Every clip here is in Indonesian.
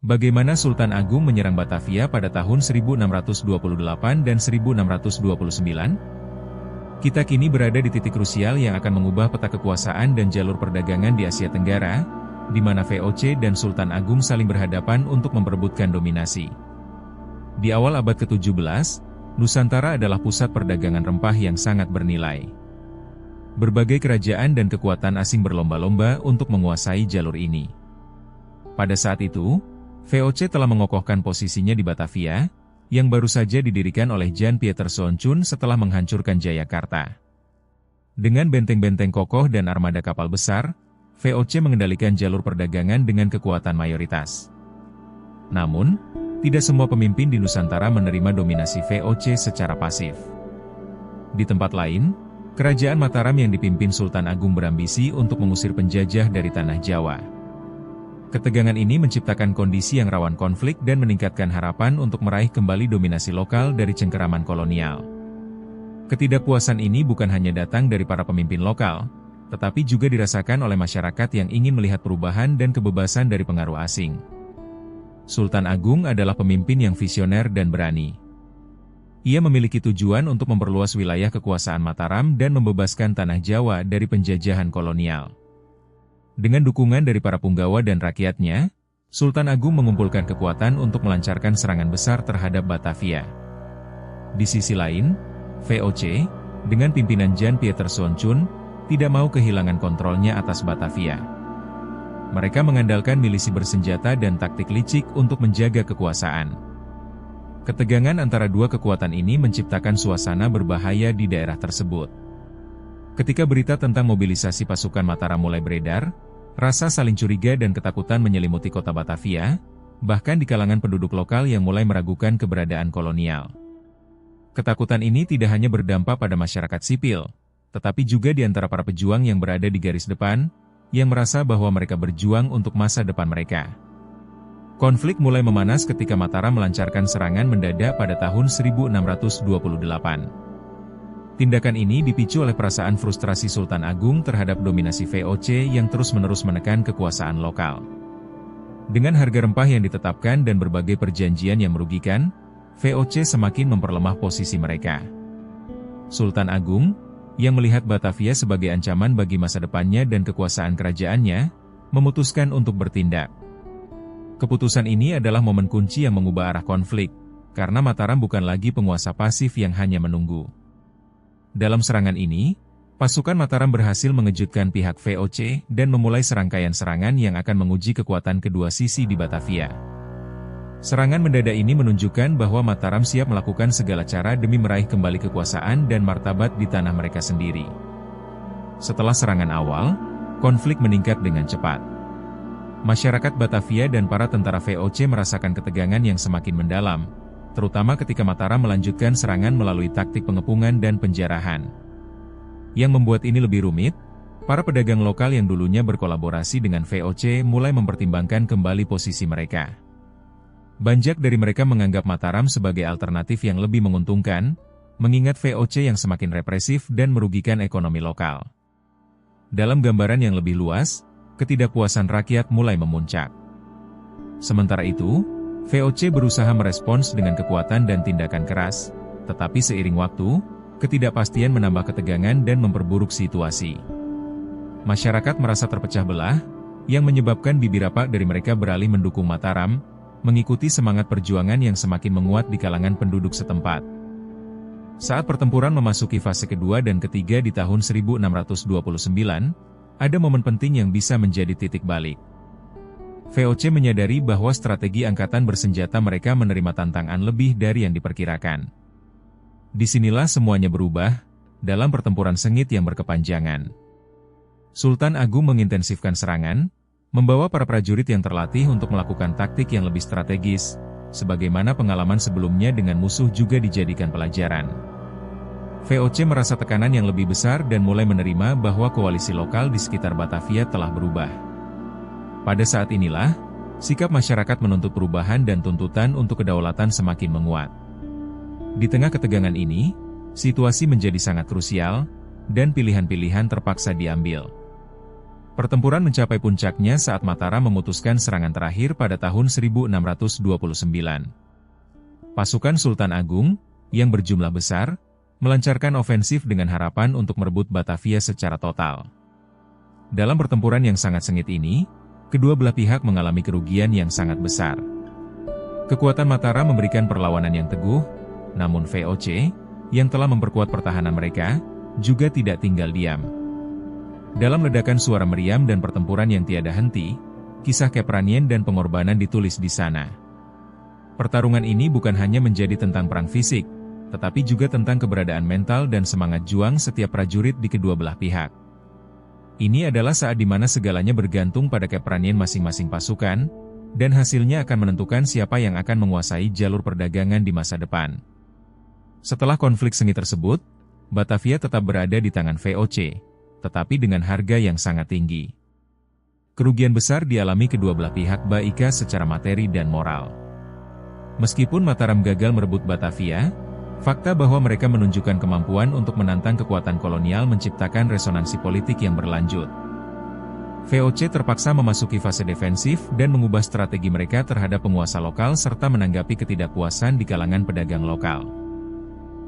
Bagaimana Sultan Agung menyerang Batavia pada tahun 1628 dan 1629? Kita kini berada di titik krusial yang akan mengubah peta kekuasaan dan jalur perdagangan di Asia Tenggara, di mana VOC dan Sultan Agung saling berhadapan untuk memperebutkan dominasi. Di awal abad ke-17, Nusantara adalah pusat perdagangan rempah yang sangat bernilai. Berbagai kerajaan dan kekuatan asing berlomba-lomba untuk menguasai jalur ini. Pada saat itu, VOC telah mengokohkan posisinya di Batavia, yang baru saja didirikan oleh Jan Pieter Soenchun setelah menghancurkan Jayakarta. Dengan benteng-benteng kokoh dan armada kapal besar, VOC mengendalikan jalur perdagangan dengan kekuatan mayoritas. Namun, tidak semua pemimpin di Nusantara menerima dominasi VOC secara pasif. Di tempat lain, Kerajaan Mataram yang dipimpin Sultan Agung berambisi untuk mengusir penjajah dari tanah Jawa. Ketegangan ini menciptakan kondisi yang rawan konflik dan meningkatkan harapan untuk meraih kembali dominasi lokal dari cengkeraman kolonial. Ketidakpuasan ini bukan hanya datang dari para pemimpin lokal, tetapi juga dirasakan oleh masyarakat yang ingin melihat perubahan dan kebebasan dari pengaruh asing. Sultan Agung adalah pemimpin yang visioner dan berani. Ia memiliki tujuan untuk memperluas wilayah kekuasaan Mataram dan membebaskan tanah Jawa dari penjajahan kolonial. Dengan dukungan dari para punggawa dan rakyatnya, Sultan Agung mengumpulkan kekuatan untuk melancarkan serangan besar terhadap Batavia. Di sisi lain, VOC, dengan pimpinan Jan Pieter Soenchun, tidak mau kehilangan kontrolnya atas Batavia. Mereka mengandalkan milisi bersenjata dan taktik licik untuk menjaga kekuasaan. Ketegangan antara dua kekuatan ini menciptakan suasana berbahaya di daerah tersebut. Ketika berita tentang mobilisasi pasukan Mataram mulai beredar, rasa saling curiga dan ketakutan menyelimuti kota Batavia, bahkan di kalangan penduduk lokal yang mulai meragukan keberadaan kolonial. Ketakutan ini tidak hanya berdampak pada masyarakat sipil, tetapi juga di antara para pejuang yang berada di garis depan, yang merasa bahwa mereka berjuang untuk masa depan mereka. Konflik mulai memanas ketika Mataram melancarkan serangan mendadak pada tahun 1628. Tindakan ini dipicu oleh perasaan frustrasi Sultan Agung terhadap dominasi VOC yang terus-menerus menekan kekuasaan lokal. Dengan harga rempah yang ditetapkan dan berbagai perjanjian yang merugikan, VOC semakin memperlemah posisi mereka. Sultan Agung, yang melihat Batavia sebagai ancaman bagi masa depannya dan kekuasaan kerajaannya, memutuskan untuk bertindak. Keputusan ini adalah momen kunci yang mengubah arah konflik, karena Mataram bukan lagi penguasa pasif yang hanya menunggu. Dalam serangan ini, pasukan Mataram berhasil mengejutkan pihak VOC dan memulai serangkaian serangan yang akan menguji kekuatan kedua sisi di Batavia. Serangan mendadak ini menunjukkan bahwa Mataram siap melakukan segala cara demi meraih kembali kekuasaan dan martabat di tanah mereka sendiri. Setelah serangan awal, konflik meningkat dengan cepat. Masyarakat Batavia dan para tentara VOC merasakan ketegangan yang semakin mendalam, terutama ketika Mataram melanjutkan serangan melalui taktik pengepungan dan penjarahan. Yang membuat ini lebih rumit, para pedagang lokal yang dulunya berkolaborasi dengan VOC mulai mempertimbangkan kembali posisi mereka. Banyak dari mereka menganggap Mataram sebagai alternatif yang lebih menguntungkan, mengingat VOC yang semakin represif dan merugikan ekonomi lokal. Dalam gambaran yang lebih luas, ketidakpuasan rakyat mulai memuncak. Sementara itu, VOC berusaha merespons dengan kekuatan dan tindakan keras, tetapi seiring waktu, ketidakpastian menambah ketegangan dan memperburuk situasi. Masyarakat merasa terpecah belah, yang menyebabkan beberapa dari mereka beralih mendukung Mataram, mengikuti semangat perjuangan yang semakin menguat di kalangan penduduk setempat. Saat pertempuran memasuki fase kedua dan ketiga di tahun 1629, ada momen penting yang bisa menjadi titik balik. VOC menyadari bahwa strategi angkatan bersenjata mereka menerima tantangan lebih dari yang diperkirakan. Disinilah semuanya berubah, dalam pertempuran sengit yang berkepanjangan. Sultan Agung mengintensifkan serangan, membawa para prajurit yang terlatih untuk melakukan taktik yang lebih strategis, sebagaimana pengalaman sebelumnya dengan musuh juga dijadikan pelajaran. VOC merasa tekanan yang lebih besar dan mulai menerima bahwa koalisi lokal di sekitar Batavia telah berubah. Pada saat inilah, sikap masyarakat menuntut perubahan dan tuntutan untuk kedaulatan semakin menguat. Di tengah ketegangan ini, situasi menjadi sangat krusial, dan pilihan-pilihan terpaksa diambil. Pertempuran mencapai puncaknya saat Mataram memutuskan serangan terakhir pada tahun 1629. Pasukan Sultan Agung, yang berjumlah besar, melancarkan ofensif dengan harapan untuk merebut Batavia secara total. Dalam pertempuran yang sangat sengit ini, kedua belah pihak mengalami kerugian yang sangat besar. Kekuatan Mataram memberikan perlawanan yang teguh, namun VOC, yang telah memperkuat pertahanan mereka, juga tidak tinggal diam. Dalam ledakan suara meriam dan pertempuran yang tiada henti, kisah keberanian dan pengorbanan ditulis di sana. Pertarungan ini bukan hanya menjadi tentang perang fisik, tetapi juga tentang keberadaan mental dan semangat juang setiap prajurit di kedua belah pihak. Ini adalah saat di mana segalanya bergantung pada keberanian masing-masing pasukan, dan hasilnya akan menentukan siapa yang akan menguasai jalur perdagangan di masa depan. Setelah konflik sengit tersebut, Batavia tetap berada di tangan VOC, tetapi dengan harga yang sangat tinggi. Kerugian besar dialami kedua belah pihak baik secara materi dan moral. Meskipun Mataram gagal merebut Batavia, fakta bahwa mereka menunjukkan kemampuan untuk menantang kekuatan kolonial menciptakan resonansi politik yang berlanjut. VOC terpaksa memasuki fase defensif dan mengubah strategi mereka terhadap penguasa lokal serta menanggapi ketidakpuasan di kalangan pedagang lokal.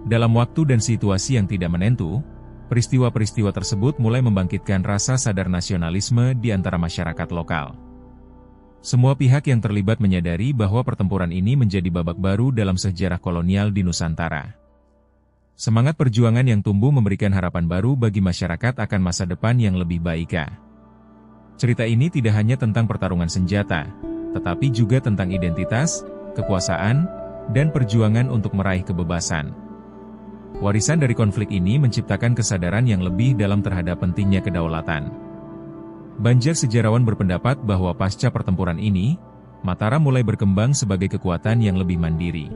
Dalam waktu dan situasi yang tidak menentu, peristiwa-peristiwa tersebut mulai membangkitkan rasa sadar nasionalisme di antara masyarakat lokal. Semua pihak yang terlibat menyadari bahwa pertempuran ini menjadi babak baru dalam sejarah kolonial di Nusantara. Semangat perjuangan yang tumbuh memberikan harapan baru bagi masyarakat akan masa depan yang lebih baik. Cerita ini tidak hanya tentang pertarungan senjata, tetapi juga tentang identitas, kekuasaan, dan perjuangan untuk meraih kebebasan. Warisan dari konflik ini menciptakan kesadaran yang lebih dalam terhadap pentingnya kedaulatan. Banyak sejarawan berpendapat bahwa pasca pertempuran ini, Mataram mulai berkembang sebagai kekuatan yang lebih mandiri.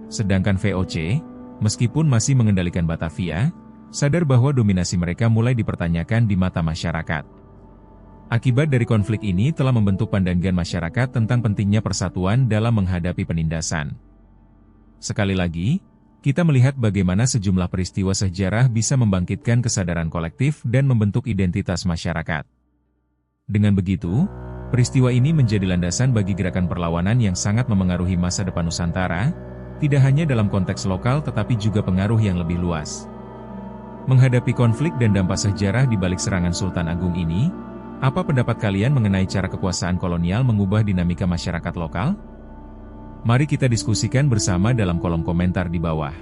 Sedangkan VOC, meskipun masih mengendalikan Batavia, sadar bahwa dominasi mereka mulai dipertanyakan di mata masyarakat. Akibat dari konflik ini telah membentuk pandangan masyarakat tentang pentingnya persatuan dalam menghadapi penindasan. Sekali lagi, kita melihat bagaimana sejumlah peristiwa sejarah bisa membangkitkan kesadaran kolektif dan membentuk identitas masyarakat. Dengan begitu, peristiwa ini menjadi landasan bagi gerakan perlawanan yang sangat memengaruhi masa depan Nusantara, tidak hanya dalam konteks lokal tetapi juga pengaruh yang lebih luas. Menghadapi konflik dan dampak sejarah di balik serangan Sultan Agung ini, apa pendapat kalian mengenai cara kekuasaan kolonial mengubah dinamika masyarakat lokal? Mari kita diskusikan bersama dalam kolom komentar di bawah.